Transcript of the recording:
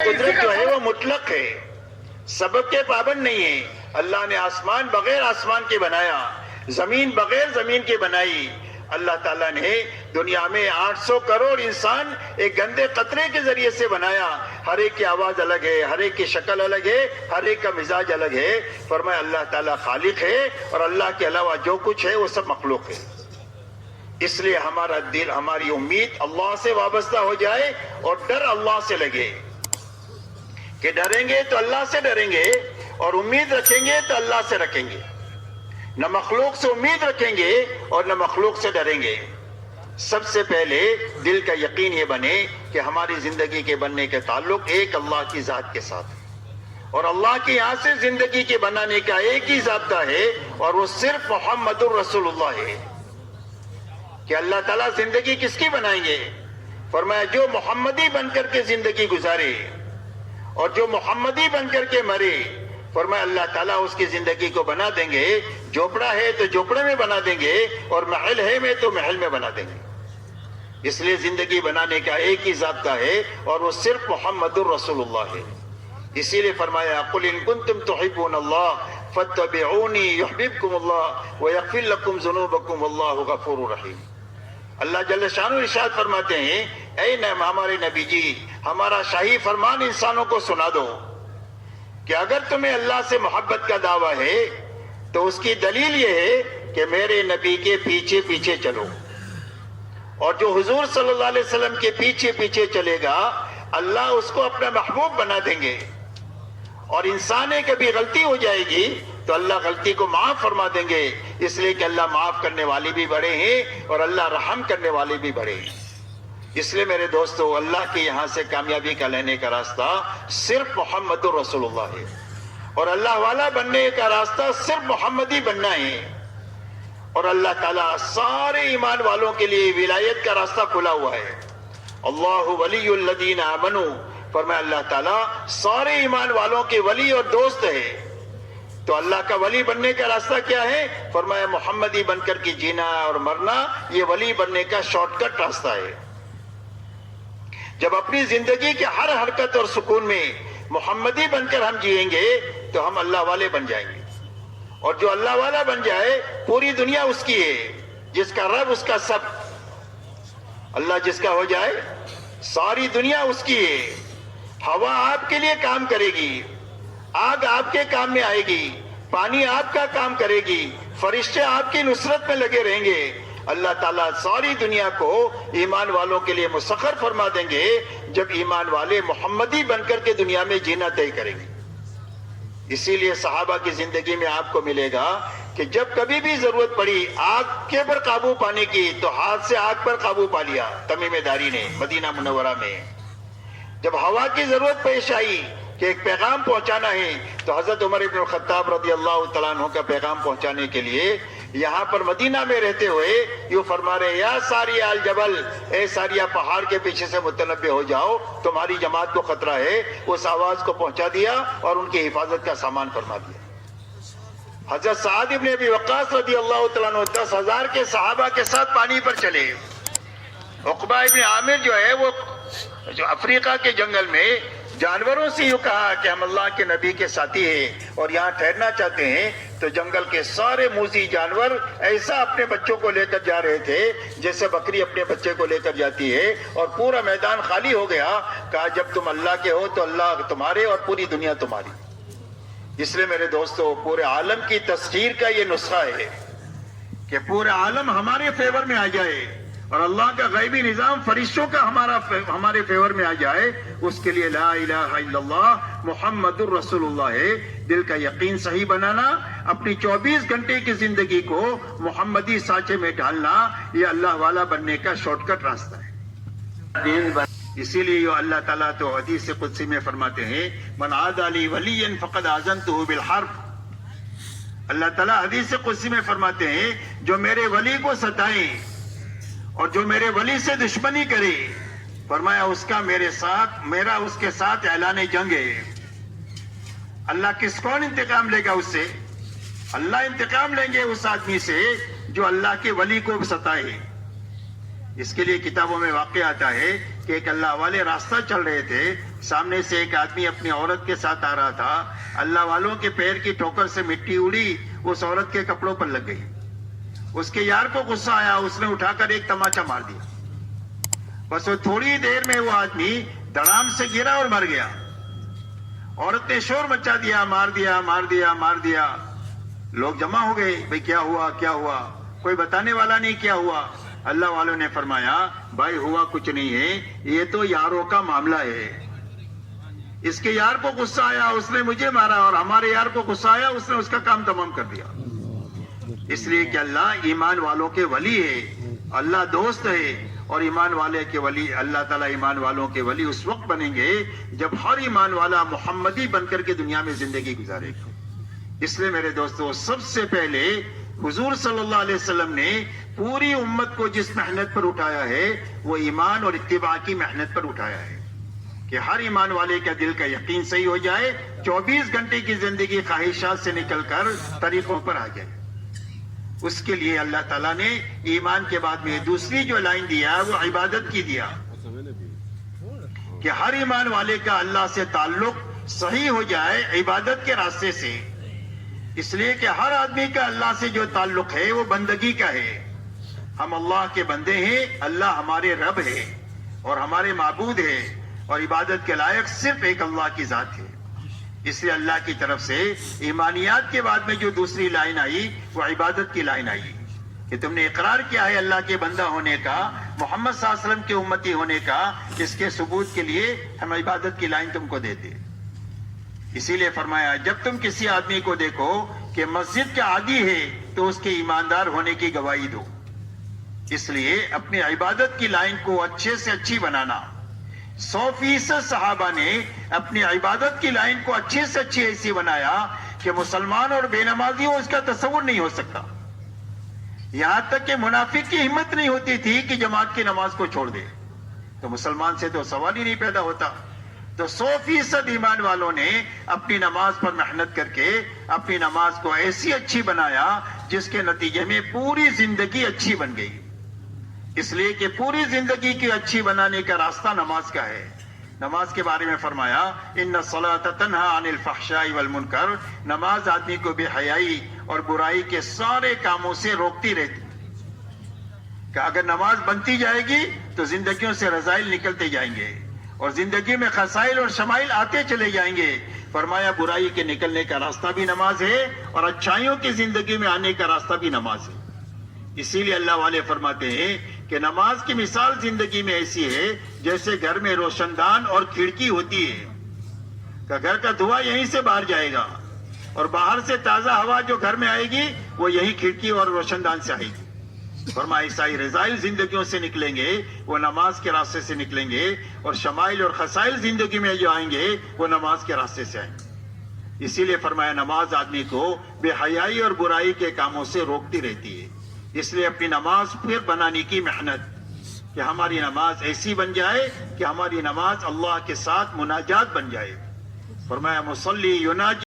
قدرت جو ہے وہ مطلق ہے، سبب کے پابند نہیں ہے۔ اللہ نے آسمان بغیر آسمان کے بنایا، زمین بغیر زمین کے بنائی۔ اللہ تعالیٰ نے دنیا میں 800 کروڑ انسان ایک گندے قطرے کے ذریعے سے بنایا۔ ہر ایک کی آواز الگ ہے، ہر ایک کی شکل الگ ہے، ہر ایک کا مزاج الگ ہے۔ فرمایا اللہ تعالیٰ خالق ہے، اور اللہ کے علاوہ جو کچھ ہے وہ سب مخلوق ہے۔ اس لیے ہمارا دل، ہماری امید اللہ سے وابستہ ہو جائے، اور ڈر اللہ سے لگے کہ ڈریں گے تو اللہ سے ڈریں گے، اور امید رکھیں گے تو اللہ سے رکھیں گے۔ نہ مخلوق سے امید رکھیں گے اور نہ مخلوق سے ڈریں گے۔ سب سے پہلے دل کا یقین یہ بنے کہ ہماری زندگی کے بننے کے تعلق ایک اللہ کی ذات کے ساتھ ہے، اور اللہ کے یہاں سے زندگی کے بنانے کا ایک ہی ضابطہ ہے، اور وہ صرف محمد الرسول اللہ ہے۔ کہ اللہ تعالیٰ زندگی کس کی بنائیں گے؟ فرمایا جو محمدی بن کر کے زندگی گزارے اور جو محمدی بن کر کے مرے، فرمایا اللہ تعالیٰ اس کی زندگی کو بنا دیں گے۔ جھوپڑا ہے تو جھوپڑے میں بنا دیں گے، اور محل ہے میں تو محل میں بنا دیں گے۔ اس لیے زندگی بنانے کا ایک ہی ضابطہ ہے، اور وہ صرف محمد الرسول اللہ ہے۔ اسی لیے فرمایا قل ان کنتم تحبون اللہ فاتبعونی یحببکم اللہ ویغفر لکم ذنوبکم واللہ غفور رحیم۔ اللہ جل شانہ ارشاد فرماتے ہیں، اے ہمارے نبی جی، ہمارا شاہی فرمان انسانوں کو سنا دو کہ اگر تمہیں اللہ سے محبت کا دعویٰ ہے تو اس کی دلیل یہ ہے کہ میرے نبی کے پیچھے پیچھے چلو، اور جو حضور صلی اللہ علیہ وسلم کے پیچھے پیچھے چلے گا اللہ اس کو اپنا محبوب بنا دیں گے۔ اور انسان کبھی غلطی ہو جائے گی تو اللہ غلطی کو معاف فرما دیں گے، اس لیے کہ اللہ معاف کرنے والے بھی بڑے ہیں اور اللہ رحم کرنے والے بھی بڑے ہیں۔ اس لیے میرے دوستو، اللہ کے یہاں سے کامیابی کا لینے کا راستہ صرف محمد الرسول اللہ ہے، اور اللہ والا بننے کا راستہ صرف محمدی بننا ہے۔ اور اللہ تعالیٰ سارے ایمان والوں کے لیے ولایت کا راستہ کھلا ہوا ہے۔ اللہ ولی الذین آمنوا، فرمایا اللہ تعالیٰ سارے ایمان والوں کے ولی اور دوست ہے۔ تو اللہ کا ولی بننے کا راستہ کیا ہے؟ فرمایا محمدی بن کر کے جینا اور مرنا، یہ ولی بننے کا شارٹ کٹ راستہ ہے۔ جب اپنی زندگی کے ہر حرکت اور سکون میں محمدی بن کر ہم جئیں گے تو ہم اللہ والے بن جائیں گے، اور جو اللہ والا بن جائے پوری دنیا اس کی ہے، جس کا رب اس کا سب۔ اللہ جس کا ہو جائے ساری دنیا اس کی ہے۔ ہوا آپ کے لیے کام کرے گی، آگ آپ کے کام میں آئے گی، پانی آپ کا کام کرے گی، فرشتے آپ کی نصرت میں لگے رہیں گے۔ اللہ تعالیٰ ساری دنیا کو ایمان والوں کے لیے مسخر فرما دیں گے جب ایمان والے محمدی بن کر کے دنیا میں جینا طے کریں گے۔ اسی لیے صحابہ کی زندگی میں آپ کو ملے گا کہ جب کبھی بھی ضرورت پڑی آگ کے پر قابو پانے کی تو ہاتھ سے آگ پر قابو پا لیا تمیم داری نے مدینہ منورہ میں۔ جب ہوا کی ضرورت پیش آئی کہ ایک پیغام پہنچانا ہے تو حضرت عمر بن الخطاب رضی اللہ تعالیٰ عنہ کا پیغام پہنچانے کے لیے یہاں پر مدینہ میں رہتے ہوئے یوں فرما رہے، یا ساریہ الجبل، اے ساریہ پہاڑ کے پیچھے سے متنبع ہو جاؤ، تمہاری جماعت کو خطرہ ہے۔ اس آواز کو پہنچا دیا اور ان کی حفاظت کا سامان فرما دیا۔ حضرت سعد ابن ابی وقاص رضی اللہ تعالیٰ عنہ 10,000 کے صحابہ کے ساتھ پانی پر چلے۔ عقبہ ابن عامر جو ہے وہ جو افریقہ کے جنگل میں جانوروں سے یوں کہا کہ ہم اللہ کے نبی کے ساتھی ہیں اور یہاں ٹھہرنا چاہتے ہیں، تو جنگل کے سارے موذی جانور ایسا اپنے بچوں کو لے کر جا رہے تھے جیسے بکری اپنے بچے کو لے کر جاتی ہے، اور پورا میدان خالی ہو گیا۔ کہا جب تم اللہ کے ہو تو اللہ تمہارے اور پوری دنیا تمہاری۔ اس لیے میرے دوستو، پورے عالم کی تسخیر کا یہ نسخہ ہے کہ پورا عالم ہمارے فیور میں آ جائے اور اللہ کا غیبی نظام فرشتوں کا ہمارے فیور میں آ جائے، اس کے لیے لا الہ الا اللہ محمد الرسول اللہ ہے۔ دل کا یقین صحیح بنانا، اپنی 24 گھنٹے کی زندگی کو محمدی سانچے میں ڈالنا، یہ اللہ والا بننے کا شارٹ کٹ راستہ ہے۔ اسی لیے یہ اللہ تعالیٰ تو حدیث قدسی میں فرماتے ہیں، من عاد لی ولیا فقد آذنتہ بالحرب۔ اللہ تعالیٰ حدیث قدسی میں فرماتے ہیں، جو میرے ولی کو ستائیں اور جو میرے ولی سے دشمنی کرے، فرمایا اس کا میرا اس کے ساتھ اعلان جنگ ہے۔ اللہ کون انتقام لے گا اس سے؟ اللہ انتقام لیں گے اس آدمی سے جو اللہ کے ولی کو ستائے۔ اس کے لیے کتابوں میں واقع آتا ہے کہ ایک اللہ والے راستہ چل رہے تھے, سامنے سے ایک آدمی اپنی عورت کے ساتھ آ رہا تھا. اللہ والوں کے پیر کی ٹھوکر سے مٹی اڑی, اس عورت کے کپڑوں پر لگ گئی. اس کے یار کو غصہ آیا, اس نے اٹھا کر ایک تماچا مار دیا. بس وہ تھوڑی دیر میں وہ آدمی دڑام سے گرا اور مر گیا. عورت نے شور مچا دیا, مار دیا مار دیا مار دیا. لوگ جمع ہو گئے, بھئی کیا ہوا کیا ہوا, کوئی بتانے والا نہیں کیا ہوا. اللہ والوں نے فرمایا بھائی ہوا کچھ نہیں ہے, یہ تو یاروں کا معاملہ ہے. اس کے یار کو غصہ آیا, اس نے مجھے مارا, اور ہمارے یار کو غصہ آیا, اس نے اس کا کام تمام کر دیا. اس لیے کہ اللہ ایمان والوں کے ولی ہے, اللہ دوست ہے, اور ایمان والے کے ولی, اللہ تعالیٰ ایمان والوں کے ولی اس وقت بنیں گے جب ہر ایمان والا محمدی بن کر کے دنیا میں زندگی گزارے گا. اس لیے میرے دوستو, سب سے پہلے حضور صلی اللہ علیہ وسلم نے پوری امت کو جس محنت پر اٹھایا ہے وہ ایمان اور اتباع کی محنت پر اٹھایا ہے کہ ہر ایمان والے کا دل کا یقین صحیح ہو جائے, 24 گھنٹے کی زندگی خواہشات سے نکل کر طریقوں پر آ جائے. اس کے لیے اللہ تعالیٰ نے ایمان کے بعد میں دوسری جو لائن دیا وہ عبادت کی دیا کہ ہر ایمان والے کا اللہ سے تعلق صحیح ہو جائے عبادت کے راستے سے. اس لیے کہ ہر آدمی کا اللہ سے جو تعلق ہے وہ بندگی کا ہے. ہم اللہ کے بندے ہیں, اللہ ہمارے رب ہے اور ہمارے معبود ہے, اور عبادت کے لائق صرف ایک اللہ کی ذات ہے. اس لیے اللہ کی طرف سے ایمانیات کے بعد میں جو دوسری لائن آئی وہ عبادت کی لائن آئی کہ تم نے اقرار کیا ہے اللہ کے بندہ ہونے کا, محمد صلی اللہ علیہ وسلم کے امتی ہونے کا. اس کے ثبوت کے لیے ہم عبادت کی لائن تم کو دیتے. اسی لیے فرمایا جب تم کسی آدمی کو دیکھو کہ مسجد کا عادی ہے تو اس کے ایماندار ہونے کی گواہی دو. اس لیے اپنی عبادت کی لائن کو اچھے سے اچھی بنانا. 100% صحابہ نے اپنی عبادت کی لائن کو اچھے سے اچھی ایسی بنایا کہ مسلمان اور بے نمازی ہو اس کا تصور نہیں ہو سکتا. یہاں تک کہ منافق کی ہمت نہیں ہوتی تھی کہ جماعت کی نماز کو چھوڑ دے, تو مسلمان سے تو سوال ہی نہیں پیدا ہوتا. تو 100% ایمان والوں نے اپنی نماز پر محنت کر کے اپنی نماز کو ایسی اچھی بنایا جس کے نتیجے میں پوری زندگی اچھی بن گئی. اس لیے کہ پوری زندگی کی اچھی بنانے کا راستہ نماز کا ہے. نماز کے بارے میں فرمایا ان الصلاۃ تنہی عن الفحشاء والمنکر, نماز آدمی کو بے حیائی اور برائی کے سارے کاموں سے روکتی رہتی. کہ اگر نماز بنتی جائے گی تو زندگیوں سے رذائل نکلتے جائیں گے اور زندگی میں خسائل اور شمائل آتے چلے جائیں گے. فرمایا برائی کے نکلنے کا راستہ بھی نماز ہے اور اچھائیوں کی زندگی میں آنے کا راستہ بھی نماز ہے. اسی لیے اللہ والے فرماتے ہیں کہ نماز کی مثال زندگی میں ایسی ہے جیسے گھر میں روشن دان اور کھڑکی ہوتی ہے کہ گھر کا دھواں یہیں سے باہر جائے گا اور باہر سے تازہ ہوا جو گھر میں آئے گی وہ یہی کھڑکی اور روشن دان سے آئے گی. فرمایا عیسائی رضائل زندگیوں سے نکلیں گے وہ نماز کے راستے سے نکلیں گے, اور شمائل اور خسائل زندگی میں جو آئیں گے وہ نماز کے راستے سے آئیں گے. اسی لیے فرمایا نماز آدمی کو بے حیائی اور برائی کے کاموں سے روکتی رہتی ہے. اس لیے اپنی نماز پھر بنانے کی محنت کہ ہماری نماز ایسی بن جائے کہ ہماری نماز اللہ کے ساتھ مناجات بن جائے. فرمایا مصلی یناجی